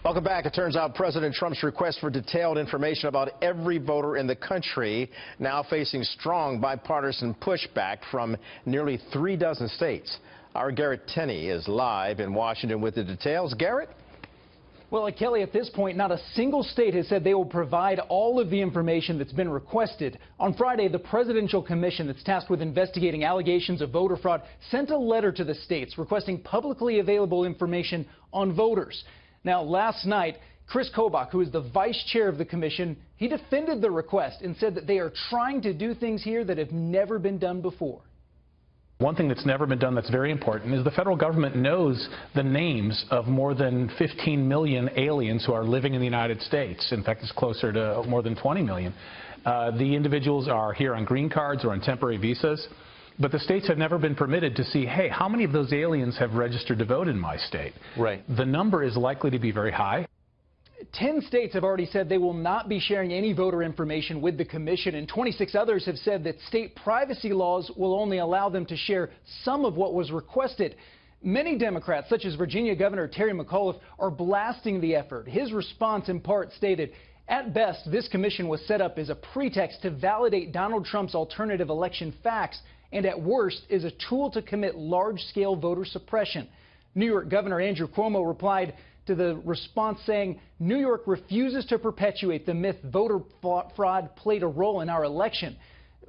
Welcome back. It turns out President Trump's request for detailed information about every voter in the country now facing strong bipartisan pushback from nearly 3 dozen states. Our Garrett Tenney is live in Washington with the details. Garrett? Well, Kelly, at this point, not a single state has said they will provide all of the information that's been requested. On Friday, the Presidential Commission that's tasked with investigating allegations of voter fraud sent a letter to the states requesting publicly available information on voters. Now, last night, Chris Kobach, who is the vice chair of the commission, he defended the request and said that they are trying to do things here that have never been done before. One thing that's never been done that's very important is the federal government knows the names of more than 15 million aliens who are living in the United States. In fact, it's closer to more than 20 million. The individuals are here on green cards or on temporary visas. But the states have never been permitted to see, hey, how many of those aliens have registered to vote in my state? Right. The number is likely to be very high. 10 states have already said they will not be sharing any voter information with the commission, and 26 others have said that state privacy laws will only allow them to share some of what was requested. Many Democrats, such as Virginia Governor Terry McAuliffe, are blasting the effort. His response in part stated, "At best, this commission was set up as a pretext to validate Donald Trump's alternative election facts, and at worst is a tool to commit large-scale voter suppression." New York Governor Andrew Cuomo replied to the response saying, "New York refuses to perpetuate the myth voter fraud played a role in our election."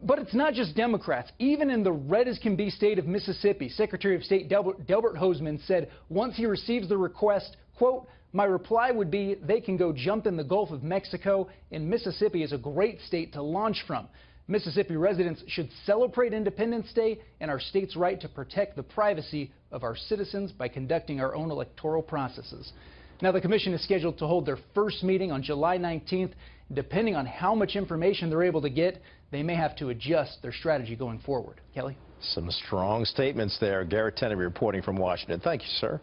But it's not just Democrats. Even in the red-as-can-be state of Mississippi, Secretary of State Delbert Hosemann said once he receives the request, quote, "My reply would be they can go jump in the Gulf of Mexico, and Mississippi is a great state to launch from." Mississippi residents should celebrate Independence Day and our state's right to protect the privacy of our citizens by conducting our own electoral processes. Now, the commission is scheduled to hold their first meeting on July 19th. Depending on how much information they're able to get, they may have to adjust their strategy going forward. Kelly? Some strong statements there. Garrett Tenney reporting from Washington. Thank you, sir.